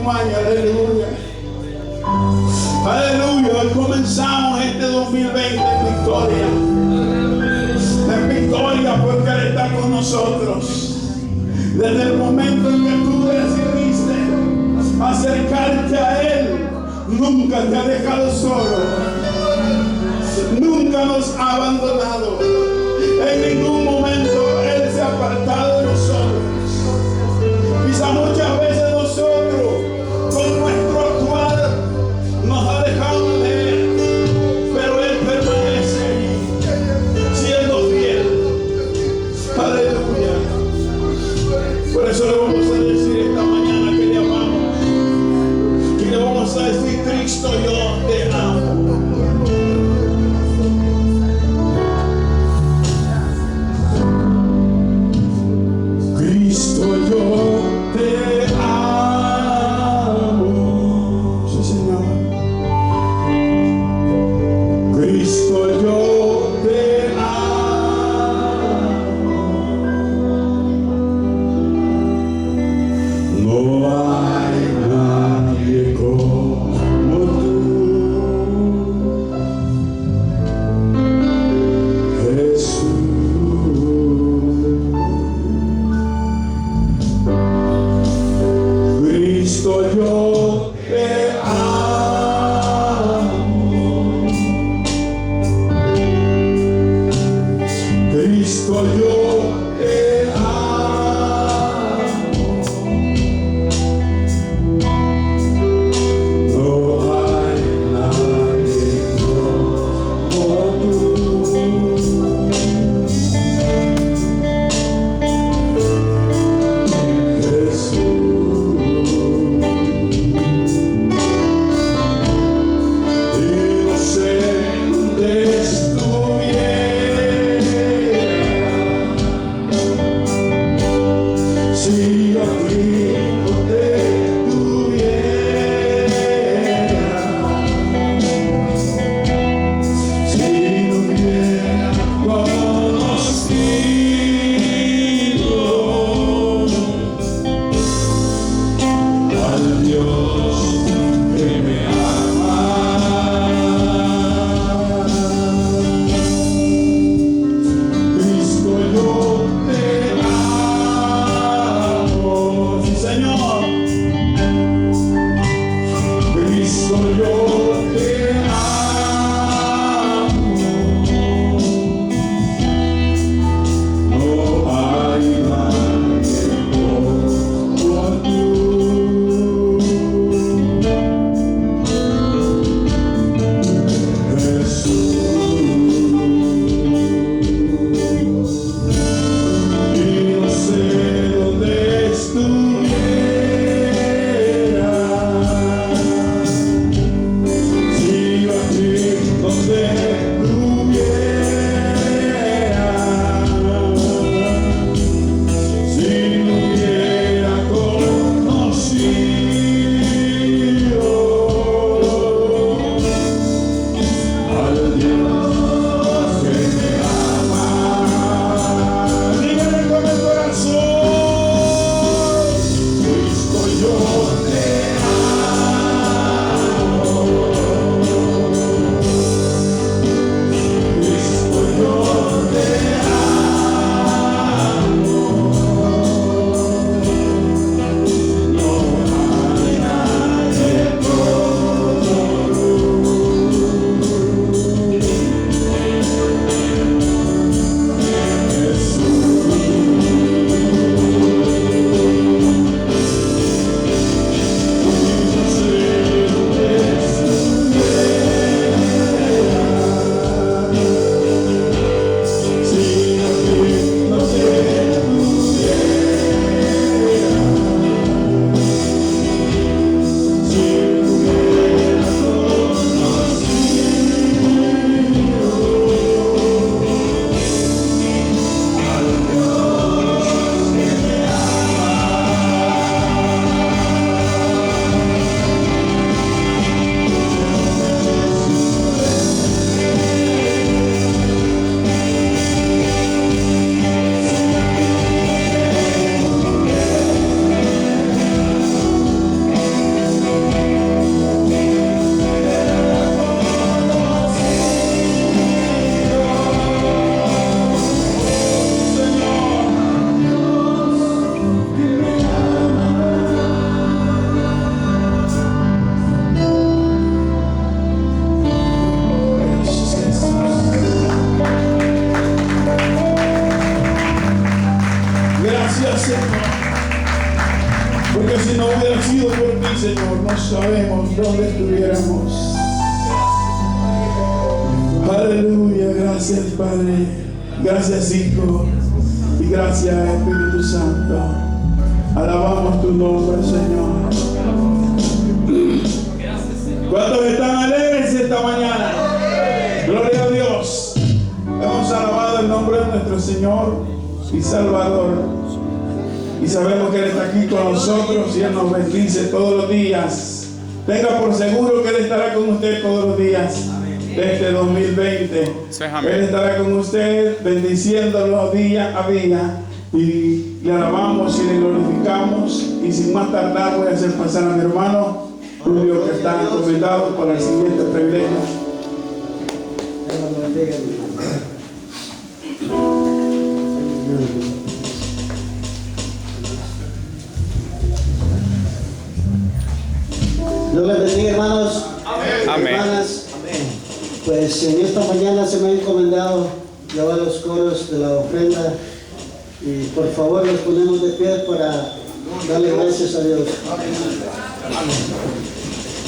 un año. Aleluya. Aleluya. Hoy comenzamos este 2020 en victoria. En victoria porque Él está con nosotros. Desde el momento en que tú decidiste acercarte a Él, nunca te ha dejado solo. Nunca nos ha abandonado. En ningún momento Él se ha apartado de nosotros. Quizá muchas veces nosotros, con nuestro actuar, nos ha dejado de Él, pero Él permanece ahí, siendo fiel. Aleluya. Por eso le vamos a decir esta mañana que le amamos. Y le vamos a decir: Cristo, yo te amo. Cristo, yo te amo. Sí, Señor. Cristo, yo te amo. No hay nadie como tú, Jesús. Cristo, yo te amo. Cristo, yo te amo. No hay nadie como tú, Jesús. Porque si no hubiera sido por ti, Señor, no sabemos dónde estuviéramos. Aleluya, gracias Padre, gracias Hijo y gracias Espíritu Santo. Alabamos tu nombre, Señor. ¿Cuántos están alegres esta mañana? Gloria a Dios. Hemos alabado el nombre de nuestro Señor y Salvador. Y sabemos que Él está aquí con nosotros y Él nos bendice todos los días. Tenga por seguro que Él estará con usted todos los días de este 2020. Él estará con usted bendiciéndolo día a día. Y le alabamos y le glorificamos. Y sin más tardar voy a hacer pasar a mi hermano Julio, que está encomendado para el siguiente privilegio. Dios les bendiga, hermanos. Amén. Hermanas. Pues en esta mañana se me ha encomendado llevar los coros de la ofrenda. Y por favor nos ponemos de pie para darle gracias a Dios.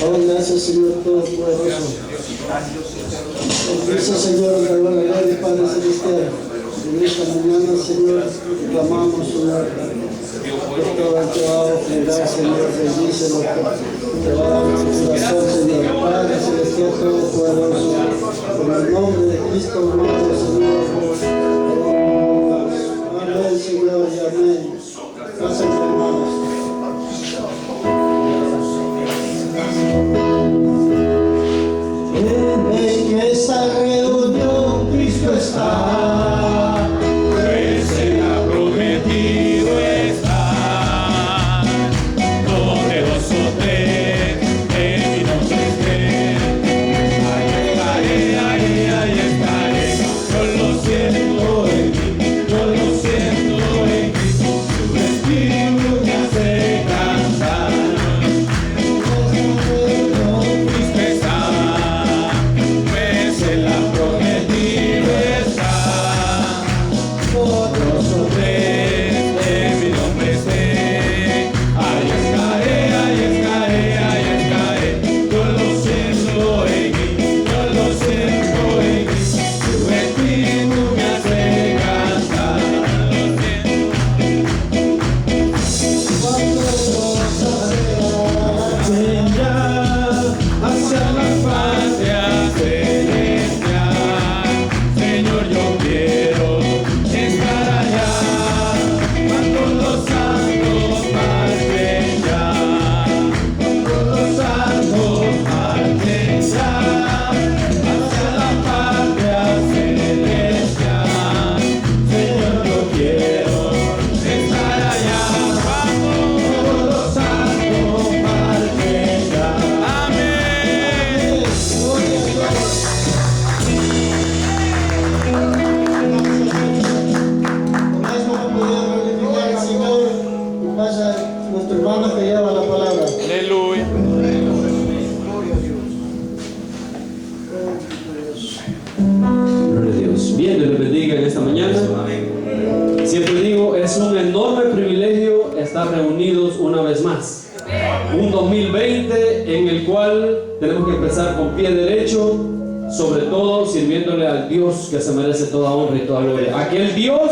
Oh, gracias, Señor Todopoderoso. Gracias, Señor, la gloria del Padre Celestial. En esta mañana, Señor, clamamos, Señor, por todo el trabajo que da, Señor, bendícelo, que va a dar tu corazón, Señor, Padre Celestial Todopoderoso. En el nombre de Cristo, nuestro Señor. Amén, Señor, y amén. Gracias, hermanos. En esta reunión Cristo está, Pues Él ha prometido estar. Poderoso en mi nombre esté. Ahí estaré. Yo lo siento en mí, yo lo siento en mí. Su espíritu me hace cantar. Cristo está. Pues Él ha prometido estar. Poderoso en mi nombre esté. Ahí estaré. Yo lo siento en mí, yo lo siento en mí. Su espíritu me hace cantar. Hacia la patria celestial, Señor, yo quiero estar allá, cuando los santos marchen ya, cuando los santos marchen ya, hacia la patria celestial, Señor, yo quiero estar allá, cuando los santos marchen ya. Amén. Con esto no podemos glorificar al Señor. Y pasa nuestro hermano que lleva la palabra. Aleluya. Gloria a Dios. Bien, Dios les bendiga en esta mañana. Siempre digo, es un enorme privilegio estar reunidos una vez más. Un 2020 en el cual tenemos que empezar con pie derecho, sobre todo sirviéndole al Dios que se merece toda honra y toda gloria. Aquel Dios,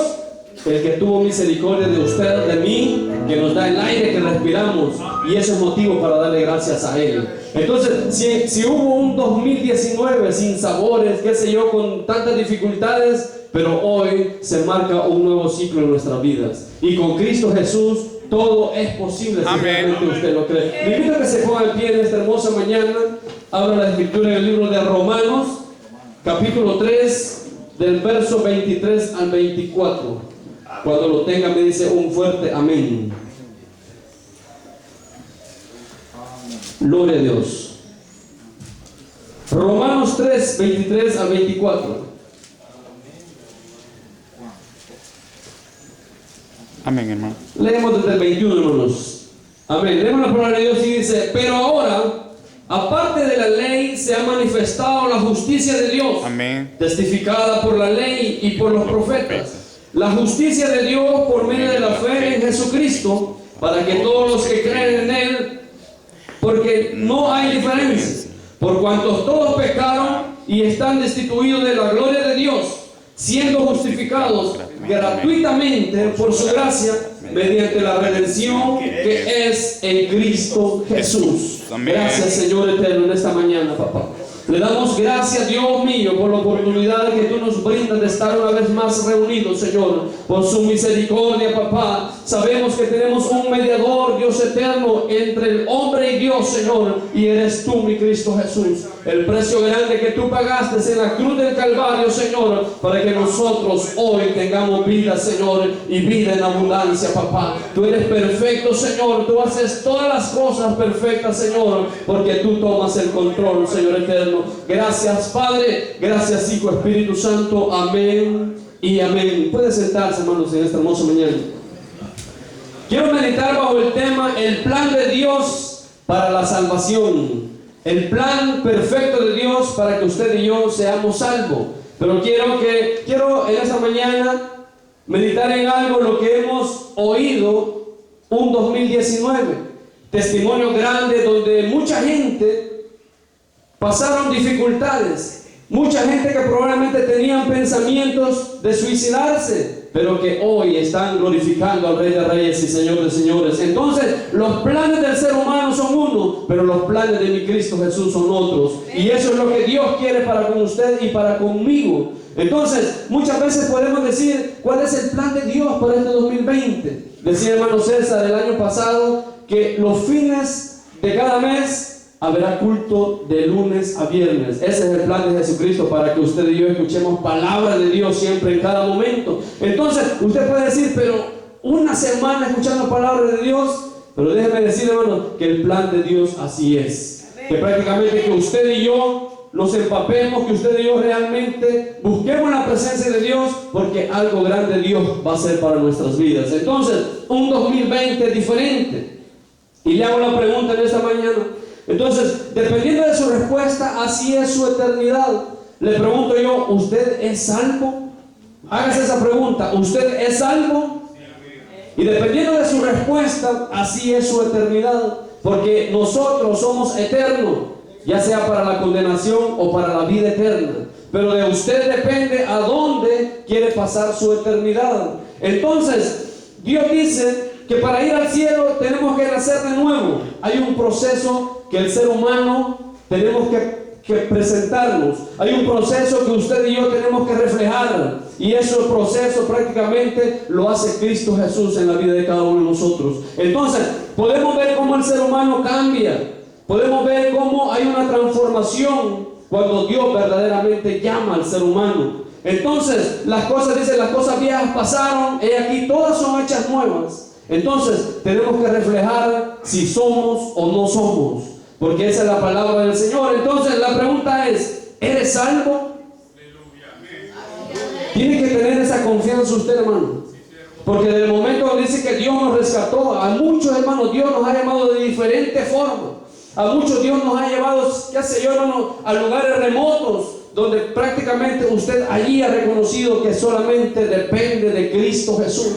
el que tuvo misericordia de usted, de mí, que nos da el aire que respiramos, y ese es motivo para darle gracias a Él. Entonces, si hubo un 2019 sin sabores, qué sé yo, con tantas dificultades, pero hoy se marca un nuevo ciclo en nuestras vidas. Y con Cristo Jesús todo es posible si Amén. realmente usted lo cree. Le invito a que se ponga en pie en esta hermosa mañana. Habla la Escritura en el libro de Romanos, capítulo 3, del verso 23 al 24. Cuando lo tenga me dice un fuerte amén. Gloria a Dios. Romanos 3, 23 al 24. Amén, hermano. Leemos desde el 21, hermanos. Amén. Leemos la palabra de Dios y dice: pero ahora, aparte de la ley, se ha manifestado la justicia de Dios, Amén. testificada por la ley y por los profetas. La justicia de Dios por medio de la fe en Jesucristo para que todos los que creen en Él, porque no hay diferencia, por cuanto todos pecaron y están destituidos de la gloria de Dios, siendo justificados gratuitamente por su gracia, mediante la redención que es en Cristo Jesús. Gracias, Señor eterno, en esta mañana, papá. Le damos gracias, Dios mío, por la oportunidad que tú nos brindas de estar una vez más reunidos, Señor, por su misericordia, papá. Sabemos que tenemos un mediador, Dios eterno, entre el hombre y Dios, Señor, y eres tú, mi Cristo Jesús. El precio grande que tú pagaste en la cruz del Calvario, Señor, para que nosotros hoy tengamos vida, Señor, y vida en abundancia, papá. Tú eres perfecto, Señor, tú haces todas las cosas perfectas, Señor, porque tú tomas el control, Señor eterno. Gracias, Padre, gracias, Hijo, Espíritu Santo, amén y amén. Pueden sentarse, hermanos, en esta hermosa mañana. Quiero meditar bajo el tema el plan de Dios para la salvación. El plan perfecto de Dios para que usted y yo seamos salvos. Pero quiero en esta mañana meditar en algo lo que hemos oído un 2019. Testimonio grande donde mucha gente pasaron dificultades, mucha gente que probablemente tenían pensamientos de suicidarse, pero que hoy están glorificando al Rey de Reyes y Señor de Señores. Entonces, los planes del ser humano son uno, pero los planes de mi Cristo Jesús son otros. Y eso es lo que Dios quiere para con usted y para conmigo. Entonces, muchas veces podemos decir, ¿cuál es el plan de Dios para este 2020? Decía el hermano César el año pasado que los fines de cada mes habrá culto de lunes a viernes. Ese es el plan de Jesucristo para que usted y yo escuchemos palabra de Dios siempre en cada momento. Entonces, usted puede decir, pero una semana escuchando palabra de Dios, pero déjeme decir, hermano, que el plan de Dios así es. Que prácticamente que usted y yo nos empapemos, que usted y yo realmente busquemos la presencia de Dios, porque algo grande Dios va a hacer para nuestras vidas. Entonces, un 2020 diferente. Y le hago la pregunta en esta mañana. Entonces, dependiendo de su respuesta, así es su eternidad. Le pregunto yo, ¿usted es salvo? Hágase esa pregunta, ¿usted es salvo? Y dependiendo de su respuesta, así es su eternidad. Porque nosotros somos eternos, ya sea para la condenación o para la vida eterna. Pero de usted depende a dónde quiere pasar su eternidad. Entonces, Dios dice que para ir al cielo tenemos que nacer de nuevo. Hay un proceso que el ser humano tenemos que presentarnos. Hay un proceso que usted y yo tenemos que reflejar. Y ese proceso prácticamente lo hace Cristo Jesús en la vida de cada uno de nosotros. Entonces, podemos ver cómo el ser humano cambia. Podemos ver cómo hay una transformación cuando Dios verdaderamente llama al ser humano. Entonces, las cosas viejas pasaron, y aquí todas son hechas nuevas. Entonces, tenemos que reflejar si somos o no somos, porque esa es la palabra del Señor. Entonces, la pregunta es, ¿eres salvo? Tiene que tener esa confianza usted, hermano. Porque desde el momento donde dice que Dios nos rescató, a muchos hermanos Dios nos ha llamado de diferentes formas. A muchos Dios nos ha llevado, qué sé yo, hermano, a lugares remotos, donde prácticamente usted allí ha reconocido que solamente depende de Cristo Jesús.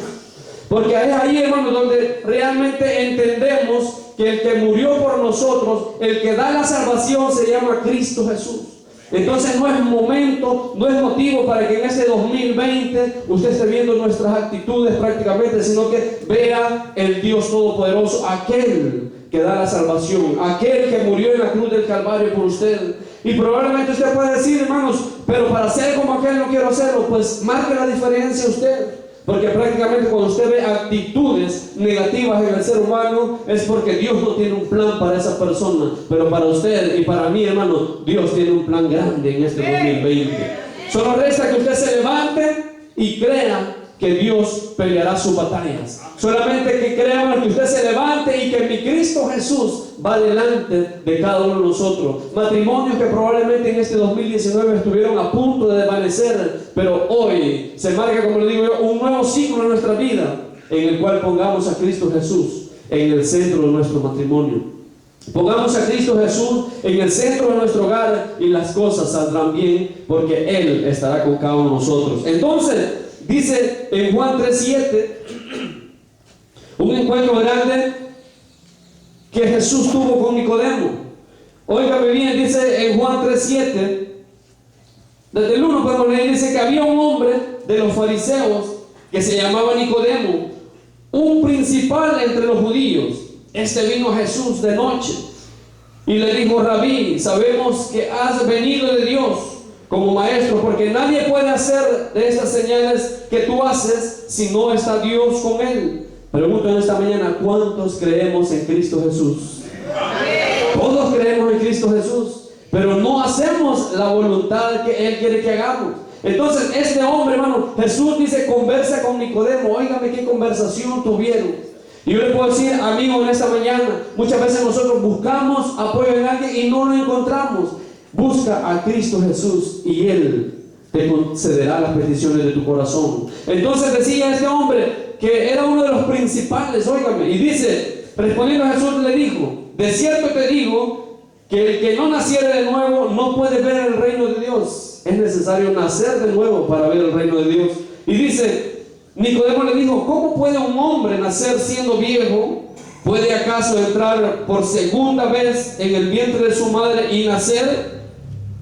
Porque es ahí, hermano, donde realmente entendemos que el que murió por nosotros, el que da la salvación, se llama Cristo Jesús. Entonces no es momento, no es motivo para que en este 2020 usted esté viendo nuestras actitudes prácticamente, sino que vea el Dios Todopoderoso, aquel que da la salvación, aquel que murió en la cruz del Calvario por usted. Y probablemente usted puede decir, hermanos, pero para ser como aquel no quiero hacerlo. Pues marque la diferencia usted. Porque prácticamente cuando usted ve actitudes negativas en el ser humano, es porque Dios no tiene un plan para esa persona. Pero para usted y para mí, hermano, Dios tiene un plan grande en este 2020. Solo resta que usted se levante y crea que Dios peleará sus batallas. Solamente que creamos que usted se levante y que mi Cristo Jesús va delante de cada uno de nosotros. Matrimonios que probablemente en este 2019 estuvieron a punto de desvanecer, pero hoy se marca, como le digo yo, un nuevo ciclo en nuestra vida, en el cual pongamos a Cristo Jesús en el centro de nuestro matrimonio. Pongamos a Cristo Jesús en el centro de nuestro hogar y las cosas saldrán bien, porque Él estará con cada uno de nosotros. Entonces, dice en Juan 3:7, Un encuentro grande que Jesús tuvo con Nicodemo. Óigame bien, dice en Juan 3:7, desde el 1 podemos leer, dice que había un hombre de los fariseos que se llamaba Nicodemo, un principal entre los judíos. Este vino a Jesús de noche y le dijo: Rabí, sabemos que has venido de Dios como maestro, porque nadie puede hacer de estas señales que tú haces si no está Dios con él. Pregunto en esta mañana, ¿cuántos creemos en Cristo Jesús? Todos creemos en Cristo Jesús, pero no hacemos la voluntad que Él quiere que hagamos. Entonces este hombre, hermano, Jesús dice, conversa con Nicodemo. Óigame qué conversación tuvieron. Y yo le puedo decir, amigo, en esta mañana, muchas veces nosotros buscamos apoyo en alguien y no lo encontramos. Busca a Cristo Jesús y Él te concederá las peticiones de tu corazón. Entonces decía este hombre, que era uno de los principales, óigame, y dice, respondiendo a Jesús le dijo: de cierto te digo que el que no naciere de nuevo no puede ver el reino de Dios. Es necesario nacer de nuevo para ver el reino de Dios. Y dice, Nicodemo le dijo: ¿cómo puede un hombre nacer siendo viejo? ¿Puede acaso entrar por segunda vez en el vientre de su madre y nacer?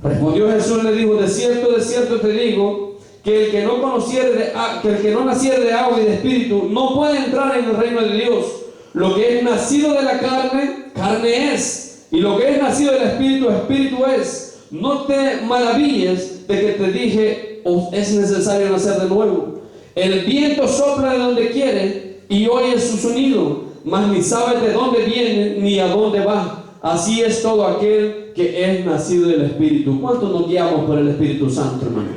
Respondió Jesús, le dijo: de cierto te digo que el que no naciere de agua y de espíritu no puede entrar en el reino de Dios. Lo que es nacido de la carne, carne es, y lo que es nacido del espíritu, espíritu es. No te maravilles de que te dije, es necesario nacer de nuevo. El viento sopla de donde quiere y oyes su sonido, mas ni sabes de dónde viene ni a dónde va. Así es todo aquel que es nacido del Espíritu. ¿Cuántos nos guiamos por el Espíritu Santo, hermano?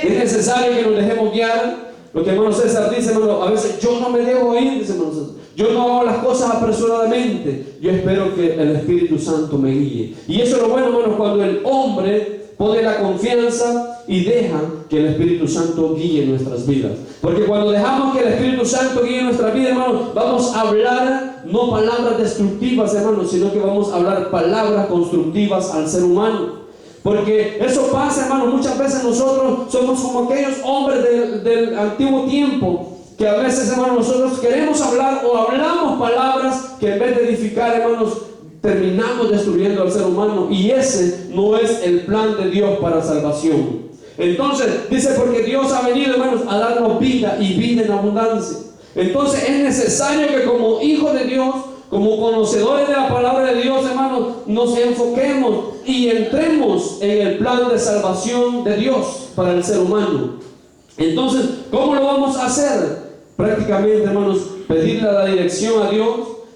Es necesario que nos dejemos guiar. Lo que hermano César dice, hermano, a veces yo no me dejo ir, dice hermano César. Yo no hago las cosas apresuradamente. Yo espero que el Espíritu Santo me guíe. Y eso es lo bueno, hermano, cuando el hombre pone la confianza y deja que el Espíritu Santo guíe nuestras vidas. Porque cuando dejamos que el Espíritu Santo guíe nuestra vida, hermano, vamos a hablar no palabras destructivas, hermano, sino que vamos a hablar palabras constructivas al ser humano. Porque eso pasa, hermano, muchas veces nosotros somos como aquellos hombres del antiguo tiempo, que a veces, hermano, nosotros queremos hablar o hablamos palabras que en vez de edificar, hermanos, terminamos destruyendo al ser humano, y ese no es el plan de Dios para salvación. Entonces dice, porque Dios ha venido, hermanos, a darnos vida y vida en abundancia. Entonces es necesario que como hijos de Dios, como conocedores de la palabra de Dios, hermanos, nos enfoquemos y entremos en el plan de salvación de Dios para el ser humano. Entonces, ¿cómo lo vamos a hacer? Prácticamente, hermanos, pedirle la dirección a Dios,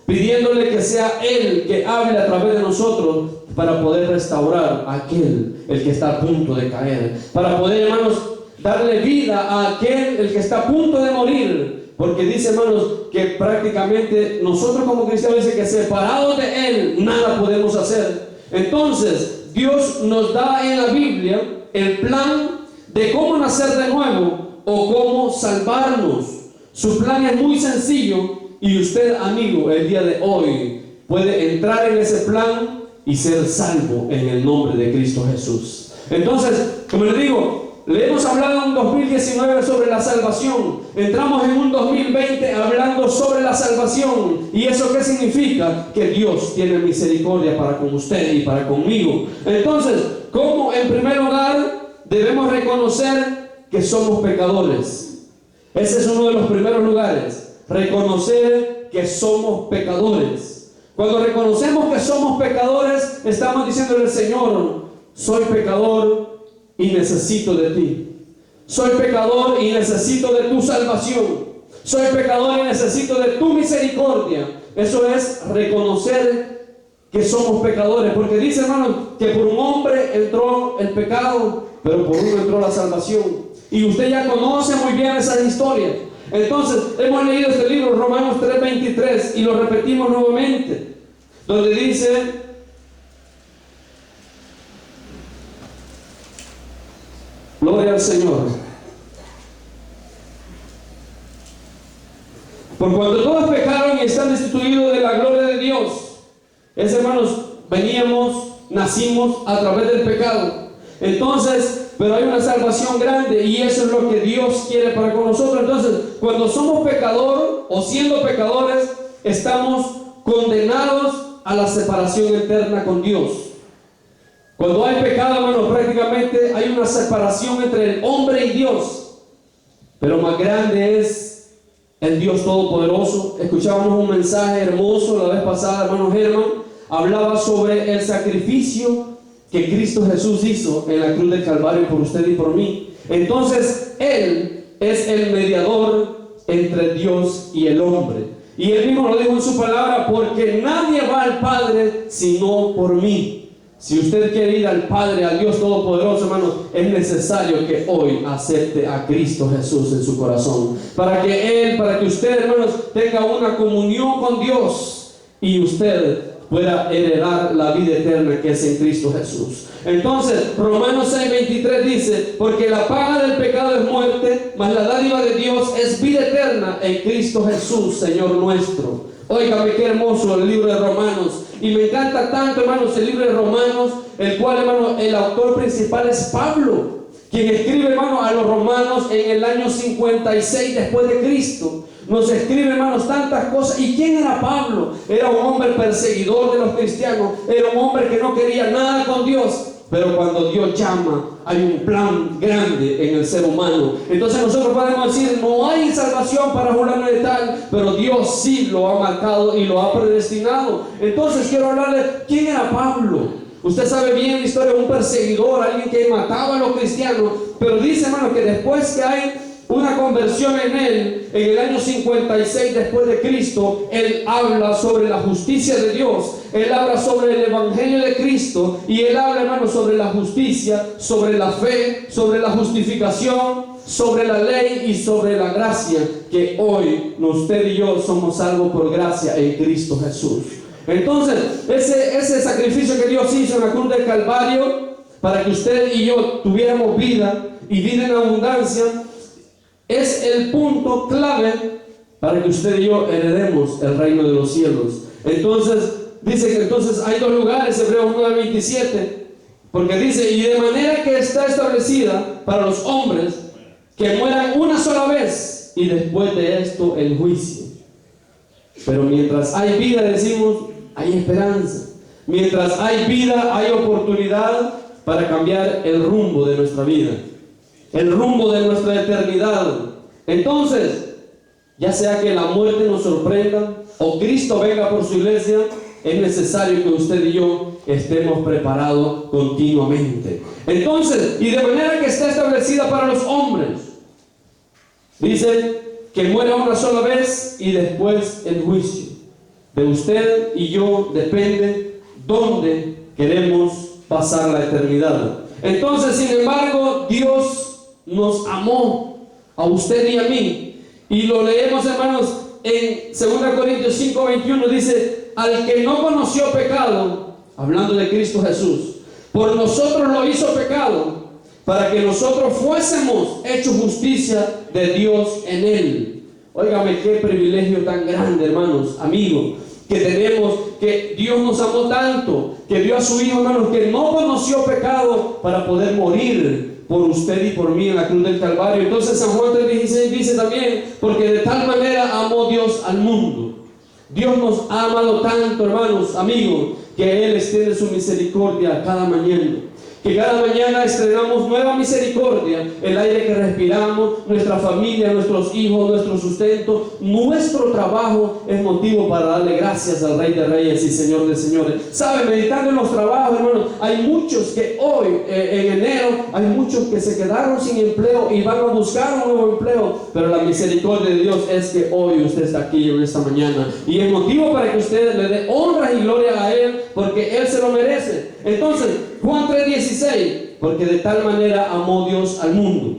pidiéndole que sea Él que hable a través de nosotros para poder restaurar a aquel, el que está a punto de caer, para poder, hermanos, darle vida a aquel, el que está a punto de morir. Porque dice, hermanos, que prácticamente nosotros como cristianos dice que separados de Él nada podemos hacer. Entonces Dios nos da en la Biblia el plan de cómo nacer de nuevo o cómo salvarnos. Su plan es muy sencillo y usted, amigo, el día de hoy puede entrar en ese plan y ser salvo en el nombre de Cristo Jesús. Entonces, como les digo, le hemos hablado en 2019 sobre la salvación. Entramos en un 2020 hablando sobre la salvación. ¿Y eso qué significa? Que Dios tiene misericordia para con usted y para conmigo. Entonces, ¿cómo? En primer lugar, debemos reconocer que somos pecadores. Ese es uno de los primeros lugares. Reconocer que somos pecadores. Cuando reconocemos que somos pecadores, estamos diciéndole al Señor: soy pecador y necesito de ti. Soy pecador y necesito de tu salvación. Soy pecador y necesito de tu misericordia. Eso es reconocer que somos pecadores. Porque dice, hermano, que por un hombre entró el pecado, pero por uno entró la salvación. Y usted ya conoce muy bien esa historia. Entonces, hemos leído este libro, Romanos 3:23, y lo repetimos nuevamente, donde dice: gloria al Señor. Por cuanto todos pecaron y están destituidos de la gloria de Dios. Hermanos, nacimos a través del pecado. Entonces, pero hay una salvación grande y eso es lo que Dios quiere para con nosotros. Entonces, cuando somos pecadores o siendo pecadores, estamos condenados a la separación eterna con Dios. Cuando hay pecado, hermanos, prácticamente hay una separación entre el hombre y Dios. Pero más grande es el Dios Todopoderoso. Escuchábamos un mensaje hermoso la vez pasada, hermano Germán. Hablaba sobre el sacrificio que Cristo Jesús hizo en la cruz del Calvario por usted y por mí. Entonces, Él es el mediador entre Dios y el hombre. Y Él mismo lo dijo en su palabra, porque nadie va al Padre sino por mí. Si usted quiere ir al Padre, al Dios Todopoderoso, hermanos, es necesario que hoy acepte a Cristo Jesús en su corazón. Para que usted, hermanos, tenga una comunión con Dios y usted pueda heredar la vida eterna que es en Cristo Jesús. Entonces, Romanos 6:23 dice, porque la paga del pecado es muerte, mas la dádiva de Dios es vida eterna en Cristo Jesús, Señor nuestro. Óigame qué hermoso el libro de Romanos. Y me encanta tanto, hermanos, el libro de Romanos, el cual, hermano, el autor principal es Pablo, quien escribe, hermano, a los romanos en el año 56 después de Cristo. Nos escribe, hermanos, tantas cosas. ¿Y quién era Pablo? Era un hombre perseguidor de los cristianos. Era un hombre que no quería nada con Dios. Pero cuando Dios llama, hay un plan grande en el ser humano. Entonces nosotros podemos decir, no hay salvación para fulano de tal, pero Dios sí lo ha marcado y lo ha predestinado. Entonces quiero hablarle, ¿quién era Pablo? Usted sabe bien la historia de un perseguidor, alguien que mataba a los cristianos. Pero dice, hermano, que después que hay una conversión en él, en el año 56 después de Cristo, él habla sobre la justicia de Dios, él habla sobre el evangelio de Cristo, y él habla, hermano, sobre la justicia, sobre la fe, sobre la justificación, sobre la ley y sobre la gracia, que hoy usted y yo somos salvos por gracia en Cristo Jesús. Entonces, ese sacrificio que Dios hizo en la cruz del Calvario, para que usted y yo tuviéramos vida y vida en abundancia, es el punto clave para que usted y yo heredemos el reino de los cielos. Entonces, dice que entonces hay dos lugares, Hebreos 9:27, porque dice, y de manera que está establecida para los hombres que mueran una sola vez y después de esto el juicio. Pero mientras hay vida, decimos, hay esperanza. Mientras hay vida, hay oportunidad para cambiar el rumbo de nuestra vida, el rumbo de nuestra eternidad. Entonces, ya sea que la muerte nos sorprenda o Cristo venga por su iglesia, es necesario que usted y yo estemos preparados continuamente. Entonces, y de manera que está establecida para los hombres, dice que muera una sola vez y después el juicio. De usted y yo depende dónde queremos pasar la eternidad. Entonces, sin embargo, Dios nos amó a usted y a mí, y lo leemos, hermanos, en 2 Corintios 5:21, dice, al que no conoció pecado, hablando de Cristo Jesús, por nosotros lo hizo pecado, para que nosotros fuésemos hechos justicia de Dios en él. Óigame qué privilegio tan grande, hermanos, amigos, que tenemos, que Dios nos amó tanto, que dio a su Hijo, hermanos, que no conoció pecado, para poder morir por usted y por mí en la cruz del Calvario. Entonces San Juan 3:16 dice también, porque de tal manera amó Dios al mundo. Dios nos ha amado tanto, hermanos, amigos, que Él extiende su misericordia cada mañana. Que cada mañana estrenamos nueva misericordia, el aire que respiramos, nuestra familia, nuestros hijos, nuestro sustento, nuestro trabajo es motivo para darle gracias al Rey de Reyes y Señor de Señores. ¿Sabe? Meditando en los trabajos, hermanos, hay muchos que hoy, en enero, hay muchos que se quedaron sin empleo y van a buscar un nuevo empleo, pero la misericordia de Dios es que hoy usted está aquí en esta mañana, y es motivo para que usted le dé honra y gloria a Él, porque Él se lo merece. Entonces, Juan 3:16, porque de tal manera amó Dios al mundo.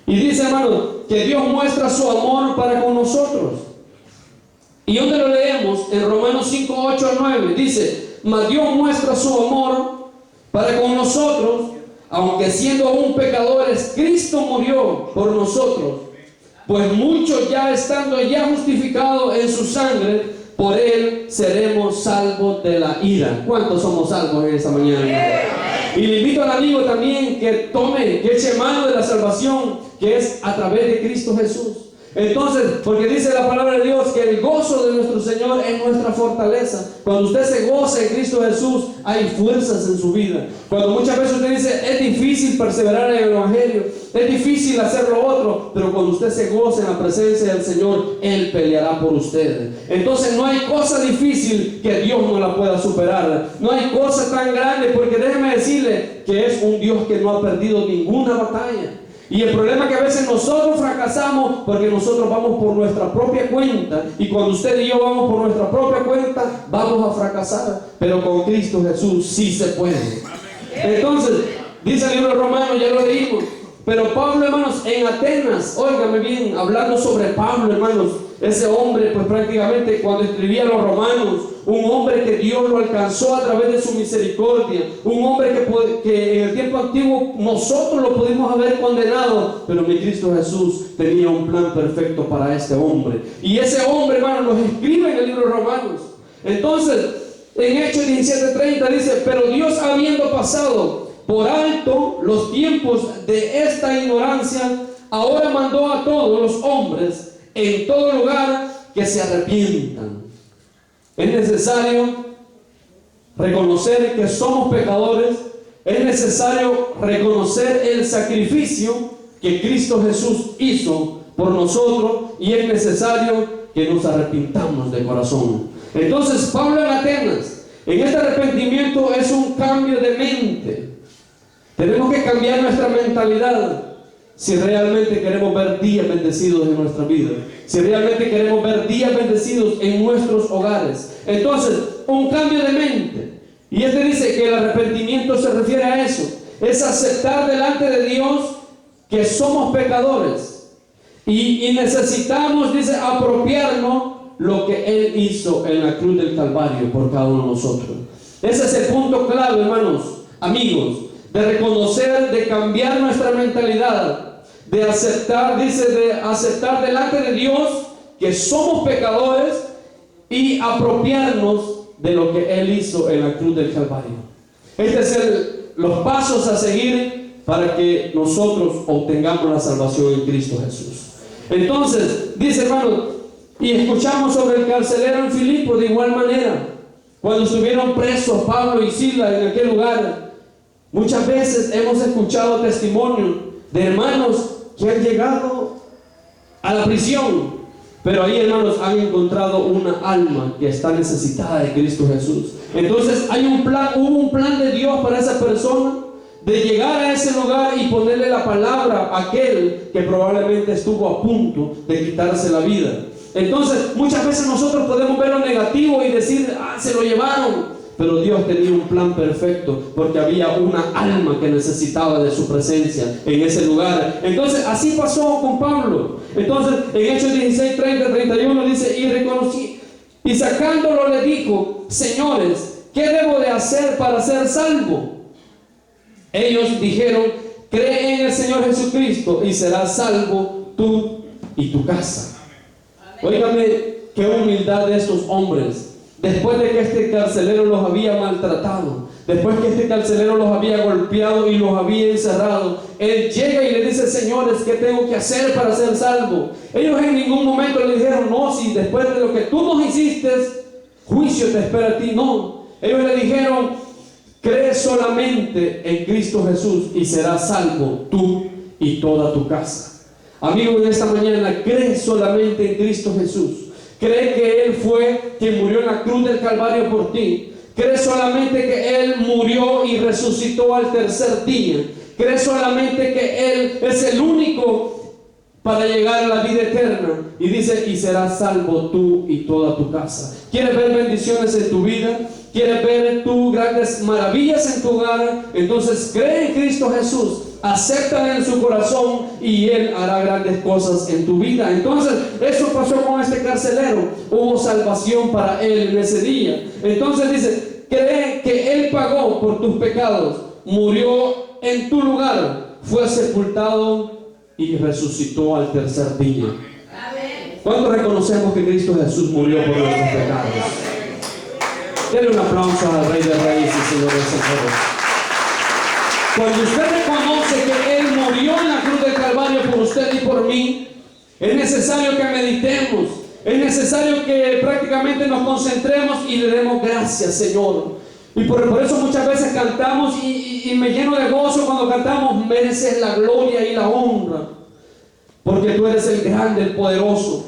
Y dice, hermano, que Dios muestra su amor para con nosotros. ¿Y dónde lo leemos? En Romanos 5:8-9, dice, mas Dios muestra su amor para con nosotros, aunque siendo aún pecadores, Cristo murió por nosotros, pues muchos ya estando ya justificados en su sangre, por Él seremos salvos de la ira. ¿Cuántos somos salvos en esta mañana? Y le invito al amigo también que eche mano de la salvación que es a través de Cristo Jesús. Entonces, porque dice la palabra de Dios que el gozo de nuestro Señor es nuestra fortaleza. Cuando usted se goza en Cristo Jesús, hay fuerzas en su vida. Cuando muchas veces usted dice, es difícil perseverar en el Evangelio, es difícil hacer lo otro, pero cuando usted se goza en la presencia del Señor, Él peleará por usted. Entonces no hay cosa difícil que Dios no la pueda superar. No hay cosa tan grande, porque déjeme decirle que es un Dios que no ha perdido ninguna batalla. Y el problema es que a veces nosotros fracasamos porque nosotros vamos por nuestra propia cuenta. Y cuando usted y yo vamos por nuestra propia cuenta, vamos a fracasar. Pero con Cristo Jesús sí se puede. Entonces, dice el libro de Romanos, ya lo leímos. Pero Pablo, hermanos, en Atenas, óigame bien, hablando sobre Pablo, hermanos, ese hombre, pues prácticamente cuando escribía a los romanos, un hombre que Dios lo alcanzó a través de su misericordia, un hombre que en el tiempo antiguo nosotros lo pudimos haber condenado, pero mi Cristo Jesús tenía un plan perfecto para este hombre. Y ese hombre, hermanos, nos escribe en el libro de Romanos. Entonces, en Hechos 17:30 dice, pero Dios, habiendo pasado por alto los tiempos de esta ignorancia, ahora mandó a todos los hombres en todo lugar que se arrepientan. Es necesario reconocer que somos pecadores, es necesario reconocer el sacrificio que Cristo Jesús hizo por nosotros, y es necesario que nos arrepintamos de corazón. Entonces Pablo en Atenas, en este arrepentimiento es un cambio de mente. Tenemos que cambiar nuestra mentalidad si realmente queremos ver días bendecidos en nuestra vida, si realmente queremos ver días bendecidos en nuestros hogares. Entonces, un cambio de mente. Y este dice que el arrepentimiento se refiere a eso, es aceptar delante de Dios que somos pecadores y necesitamos, dice, apropiarnos lo que Él hizo en la cruz del Calvario por cada uno de nosotros. Ese es el punto clave, hermanos, amigos, de reconocer, de cambiar nuestra mentalidad, de aceptar, dice, de aceptar delante de Dios que somos pecadores y apropiarnos de lo que Él hizo en la cruz del Calvario. Este es los pasos a seguir para que nosotros obtengamos la salvación en Cristo Jesús. Entonces, dice, hermano, y escuchamos sobre el carcelero en Filipo de igual manera, cuando estuvieron presos Pablo y Silas en aquel lugar. Muchas veces hemos escuchado testimonio de hermanos que han llegado a la prisión, pero ahí, hermanos, han encontrado una alma que está necesitada de Cristo Jesús. Entonces hubo un plan de Dios para esa persona, de llegar a ese lugar y ponerle la palabra a aquel que probablemente estuvo a punto de quitarse la vida. Entonces muchas veces nosotros podemos ver lo negativo y decir, se lo llevaron. Pero Dios tenía un plan perfecto, porque había una alma que necesitaba de su presencia en ese lugar. Entonces así pasó con Pablo. Entonces en Hechos 16:30-31 dice, y reconocí, y sacándolo le dijo, señores, ¿qué debo de hacer para ser salvo? Ellos dijeron, cree en el Señor Jesucristo y serás salvo tú y tu casa. Óigame, qué humildad de estos hombres. Después de que este carcelero los había maltratado, después que este carcelero los había golpeado y los había encerrado, él llega y le dice, señores, ¿qué tengo que hacer para ser salvo? Ellos en ningún momento le dijeron, no, si después de lo que tú nos hiciste, juicio te espera a ti. No, ellos le dijeron, cree solamente en Cristo Jesús y serás salvo tú y toda tu casa. Amigo, en esta mañana, cree solamente en Cristo Jesús. Cree que Él fue quien murió en la cruz del Calvario por ti. Cree solamente que Él murió y resucitó al tercer día. Cree solamente que Él es el único para llegar a la vida eterna. Y dice, y serás salvo tú y toda tu casa. ¿Quieres ver bendiciones en tu vida? ¿Quieres ver tú grandes maravillas en tu hogar? Entonces cree en Cristo Jesús. Acéptale en su corazón y Él hará grandes cosas en tu vida. Entonces eso pasó con este carcelero. Hubo salvación para él en ese día. Entonces dice, cree que Él pagó por tus pecados, murió en tu lugar, fue sepultado y resucitó al tercer día. ¿Cuándo reconocemos que Cristo Jesús murió por nuestros pecados? Denle un aplauso al Rey de Reyes y Señor de Señores. Cuando usted reconoce que Él murió en la cruz del Calvario por usted y por mí, es necesario que meditemos, es necesario que prácticamente nos concentremos y le demos gracias, Señor. Y por eso muchas veces cantamos y me lleno de gozo cuando cantamos: mereces la gloria y la honra, porque tú eres el grande, el poderoso.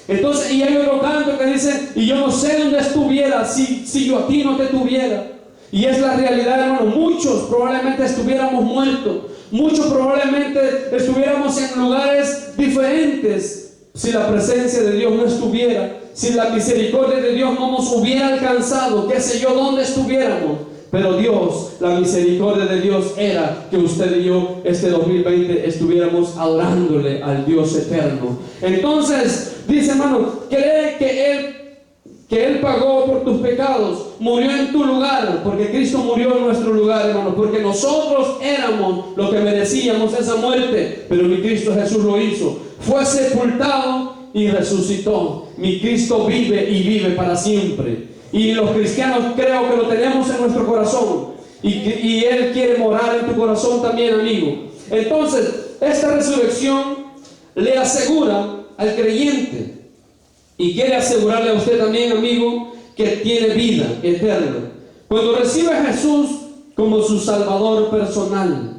Entonces, y hay otro canto que dice: y yo no sé dónde estuviera si yo a ti no te tuviera. Y es la realidad, hermano. Muchos probablemente estuviéramos muertos, muchos probablemente estuviéramos en lugares diferentes si la presencia de Dios no estuviera, si la misericordia de Dios no nos hubiera alcanzado, qué sé yo, dónde estuviéramos. Pero Dios, la misericordia de Dios era que usted y yo este 2020 estuviéramos adorándole al Dios eterno. Entonces, dice, hermano, cree que Él pagó por tus pecados, murió en tu lugar, porque Cristo murió en nuestro lugar, hermano, porque nosotros éramos lo que merecíamos esa muerte, pero mi Cristo Jesús lo hizo. Fue sepultado y resucitó. Mi Cristo vive y vive para siempre. Y los cristianos creo que lo tenemos en nuestro corazón. Y Él quiere morar en tu corazón también, amigo. Entonces, esta resurrección le asegura al creyente, y quiere asegurarle a usted también, amigo, que tiene vida eterna. Cuando recibe a Jesús como su Salvador personal,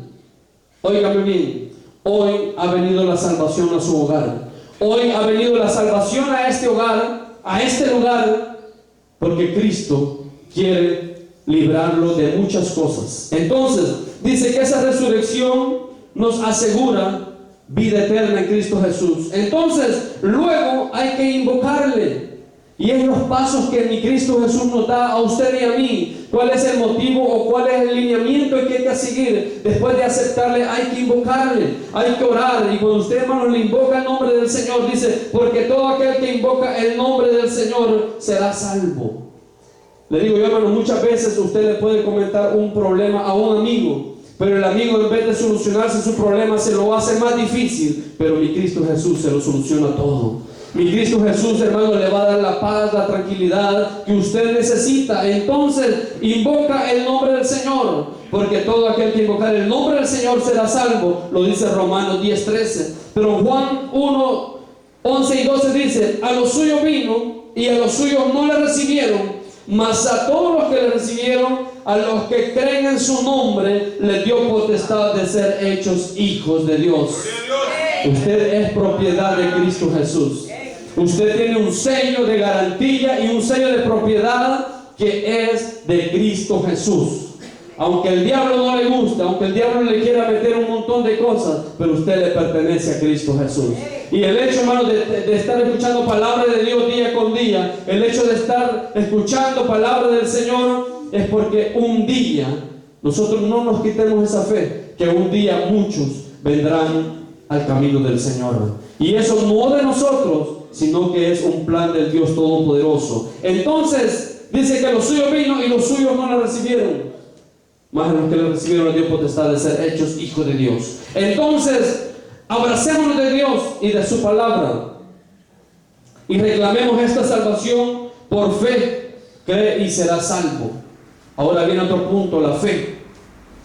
óigame bien, hoy ha venido la salvación a su hogar. Hoy ha venido la salvación a este hogar, a este lugar, porque Cristo quiere librarlo de muchas cosas. Entonces, dice que esa resurrección nos asegura vida eterna en Cristo Jesús. Entonces, luego hay que invocarle. Y es los pasos que mi Cristo Jesús nos da a usted y a mí. ¿Cuál es el motivo o cuál es el lineamiento que hay que seguir? Después de aceptarle, hay que invocarle, hay que orar. Y cuando usted, hermano, le invoca el nombre del Señor, dice: porque todo aquel que invoca el nombre del Señor será salvo. Le digo yo, hermano, muchas veces usted le puede comentar un problema a un amigo, pero el amigo, en vez de solucionarse su problema, se lo hace más difícil. Pero mi Cristo Jesús se lo soluciona todo. Mi Cristo Jesús, hermano, le va a dar la paz, la tranquilidad que usted necesita. Entonces, invoca el nombre del Señor, porque todo aquel que invocar el nombre del Señor será salvo. Lo dice Romanos 10:13. Pero Juan 1, 11 y 12 dice: a los suyos vino y a los suyos no le recibieron, mas a todos los que le recibieron, a los que creen en su nombre, les dio potestad de ser hechos hijos de Dios. Usted es propiedad de Cristo Jesús. Usted tiene un sello de garantía y un sello de propiedad que es de Cristo Jesús. Aunque el diablo no le guste, aunque el diablo le quiera meter un montón de cosas, pero usted le pertenece a Cristo Jesús. Y el hecho, hermano, de estar escuchando palabra de Dios día con día, el hecho de estar escuchando palabra del Señor, es porque un día, nosotros no nos quitemos esa fe, que un día muchos vendrán al camino del Señor. Y eso no de nosotros, sino que es un plan del Dios Todopoderoso. Entonces, dice que los suyos vino y los suyos no le recibieron, más a los que le recibieron les dio potestad de ser hechos hijos de Dios. Entonces, abracémonos de Dios y de su palabra y reclamemos esta salvación por fe. Cree y será salvo. Ahora viene otro punto, la fe.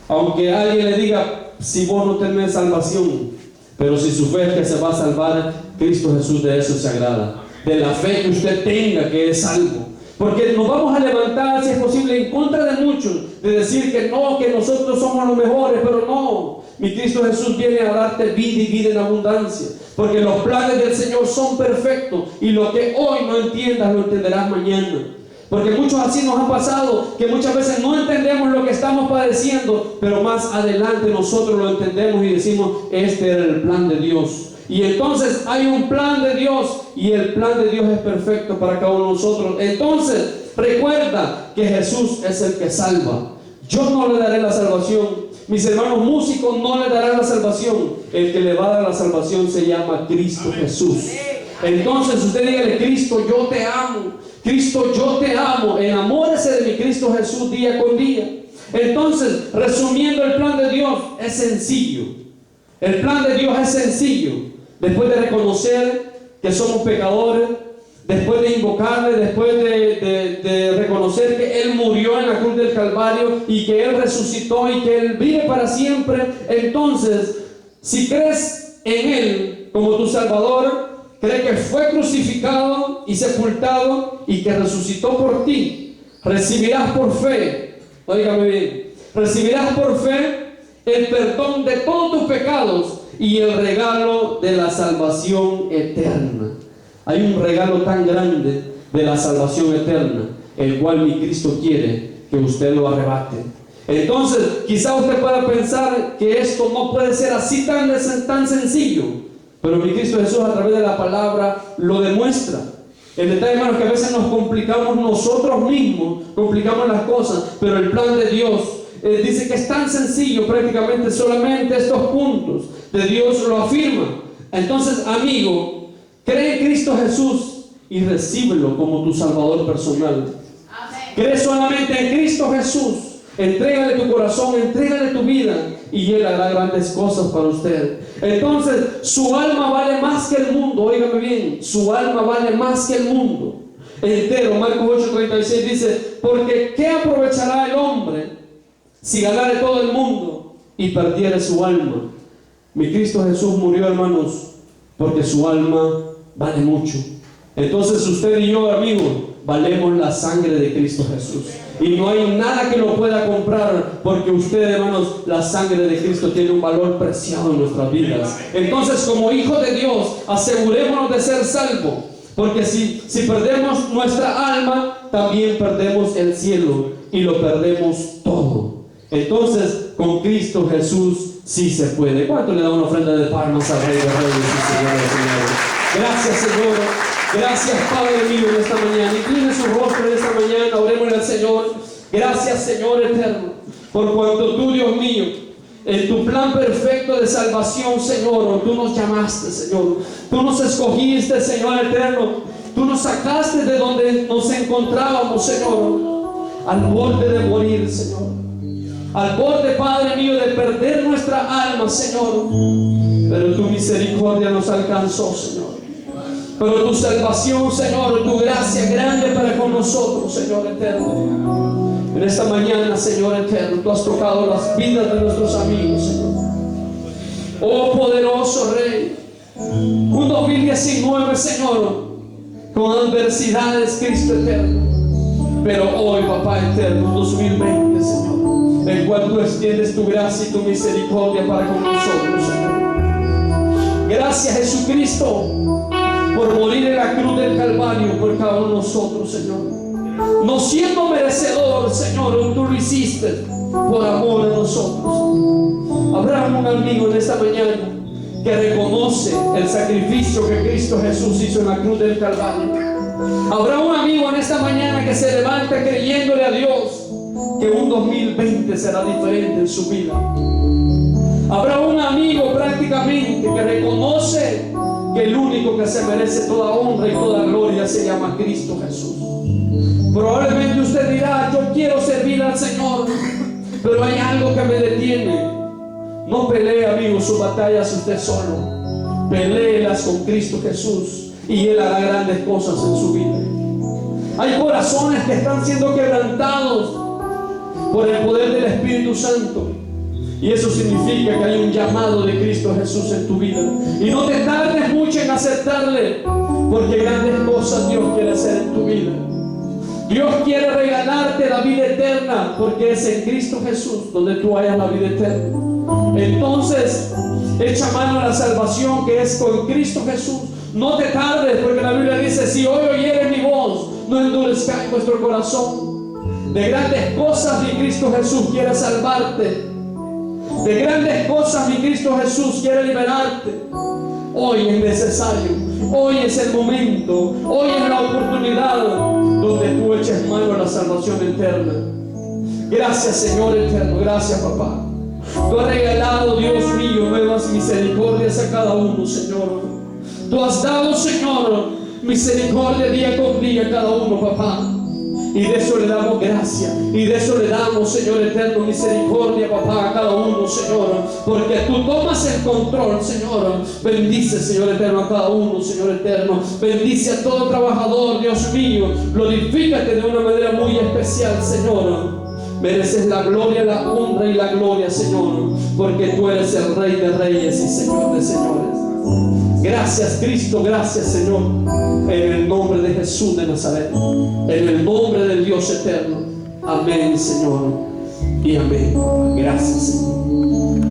Aunque alguien le diga: si vos no tenés salvación, pero si su fe es que se va a salvar, Cristo Jesús de eso se agrada, de la fe que usted tenga que es salvo. Porque nos vamos a levantar, si es posible, en contra de muchos, de decir que no, que nosotros somos los mejores, pero no. Mi Cristo Jesús viene a darte vida y vida en abundancia, porque los planes del Señor son perfectos, y lo que hoy no entiendas, lo entenderás mañana. Porque muchos así nos ha pasado, que muchas veces no entendemos lo que estamos padeciendo, pero más adelante nosotros lo entendemos y decimos: este era el plan de Dios. Y entonces hay un plan de Dios, y el plan de Dios es perfecto para cada uno de nosotros. Entonces recuerda que Jesús es el que salva. Yo no le daré la salvación, mis hermanos músicos no le darán la salvación. El que le va a dar la salvación se llama Cristo Jesús. Entonces usted dígale: Cristo, yo te amo. Cristo, yo te amo. Enamórese de mi Cristo Jesús día con día. Entonces, resumiendo, el plan de Dios es sencillo. El plan de Dios es sencillo. Después de reconocer que somos pecadores, después de invocarle, después de reconocer que Él murió en la cruz del Calvario y que Él resucitó y que Él vive para siempre, entonces, si crees en Él como tu Salvador, cree que fue crucificado y sepultado y que resucitó por ti, recibirás por fe, óigame bien, recibirás por fe el perdón de todos tus pecados y el regalo de la salvación eterna. Hay un regalo tan grande de la salvación eterna, el cual mi Cristo quiere que usted lo arrebate. Entonces, quizá usted pueda pensar que esto no puede ser así tan sencillo, pero mi Cristo Jesús a través de la palabra lo demuestra. El detalle, hermanos, que a veces nos complicamos nosotros mismos, complicamos las cosas, pero el plan de Dios dice que es tan sencillo, prácticamente solamente estos puntos de Dios lo afirma. Entonces, amigo, cree en Cristo Jesús y recíbelo como tu Salvador personal. Cree solamente en Cristo Jesús, entrégale tu corazón, entrégale tu vida y Él hará grandes cosas para usted. Entonces, su alma vale más que el mundo, óigame bien, su alma vale más que el mundo entero. Marcos 8:36 dice, porque ¿qué aprovechará el hombre si ganare todo el mundo y perdiere su alma? Mi Cristo Jesús murió, hermanos, porque su alma vale mucho. Entonces usted y yo, amigos, valemos la sangre de Cristo Jesús. Y no hay nada que lo pueda comprar, porque usted, hermanos, la sangre de Cristo tiene un valor preciado en nuestras vidas. Entonces, como hijos de Dios, asegurémonos de ser salvos, porque si perdemos nuestra alma, también perdemos el cielo y lo perdemos todo. Entonces, con Cristo Jesús sí se puede. ¿Cuánto le da una ofrenda de palmas al Rey de Reyes y Señor de Señores? Gracias, Señor. Gracias, Padre mío, en esta mañana. Incline su rostro en esta mañana. Oremos al Señor. Gracias, Señor eterno, por cuanto tú, Dios mío, en tu plan perfecto de salvación, Señor, tú nos llamaste, Señor. Tú nos escogiste, Señor eterno. Tú nos sacaste de donde nos encontrábamos, Señor, al borde de morir, Señor. Al borde, Padre mío, de perder nuestra alma, Señor. Pero tu misericordia nos alcanzó, Señor. Pero tu salvación, Señor, tu gracia grande para con nosotros, Señor eterno. En esta mañana, Señor eterno, tú has tocado las vidas de nuestros amigos, Señor. Oh poderoso Rey, un 2019, Señor, con adversidades, Cristo eterno. Pero hoy, Papá eterno, 2020, Señor, el cual tú extiendes tu gracia y tu misericordia para con nosotros, Señor. Gracias, Jesucristo, por morir en la cruz del Calvario por cada uno de nosotros, Señor. No siendo merecedor, Señor, tú lo hiciste por amor a nosotros. Habrá un amigo en esta mañana que reconoce el sacrificio que Cristo Jesús hizo en la cruz del Calvario. Habrá un amigo en esta mañana que se levanta creyéndole a Dios que un 2020 será diferente en su vida. Habrá un amigo prácticamente que reconoce que el único que se merece toda honra y toda gloria se llama Cristo Jesús. Probablemente usted dirá, yo quiero servir al Señor, pero hay algo que me detiene. No pelee, amigo, sus batallas usted solo. Peléelas con Cristo Jesús y Él hará grandes cosas en su vida. Hay corazones que están siendo quebrantados por el poder del Espíritu Santo. Y eso significa que hay un llamado de Cristo Jesús en tu vida. Y no te tardes mucho en aceptarle, porque grandes cosas Dios quiere hacer en tu vida. Dios quiere regalarte la vida eterna, porque es en Cristo Jesús donde tú hayas la vida eterna. Entonces, echa mano a la salvación que es con Cristo Jesús. No te tardes, porque la Biblia dice, si hoy oyeres mi voz, no endurezcáis vuestro corazón. De grandes cosas mi Cristo Jesús quiere salvarte. De grandes cosas mi Cristo Jesús quiere liberarte. Hoy es necesario, hoy es el momento, hoy es la oportunidad donde tú eches mano a la salvación eterna. Gracias, Señor eterno, gracias, papá. Tú has regalado, Dios mío, nuevas misericordias a cada uno, Señor. Tú has dado, Señor, misericordia día con día a cada uno, papá. Y de eso le damos gracia. Y de eso le damos, Señor eterno, misericordia, papá, a cada uno, Señor. Porque tú tomas el control, Señor. Bendice, Señor eterno, a cada uno, Señor eterno. Bendice a todo trabajador, Dios mío. Glorifícate de una manera muy especial, Señor. Mereces la gloria, la honra y la gloria, Señor. Porque tú eres el Rey de Reyes y Señor de Señores. Gracias, Cristo, gracias, Señor. En el nombre de Jesús de Nazaret, en el nombre del Dios eterno. Amén, Señor, y amén. Gracias, Señor.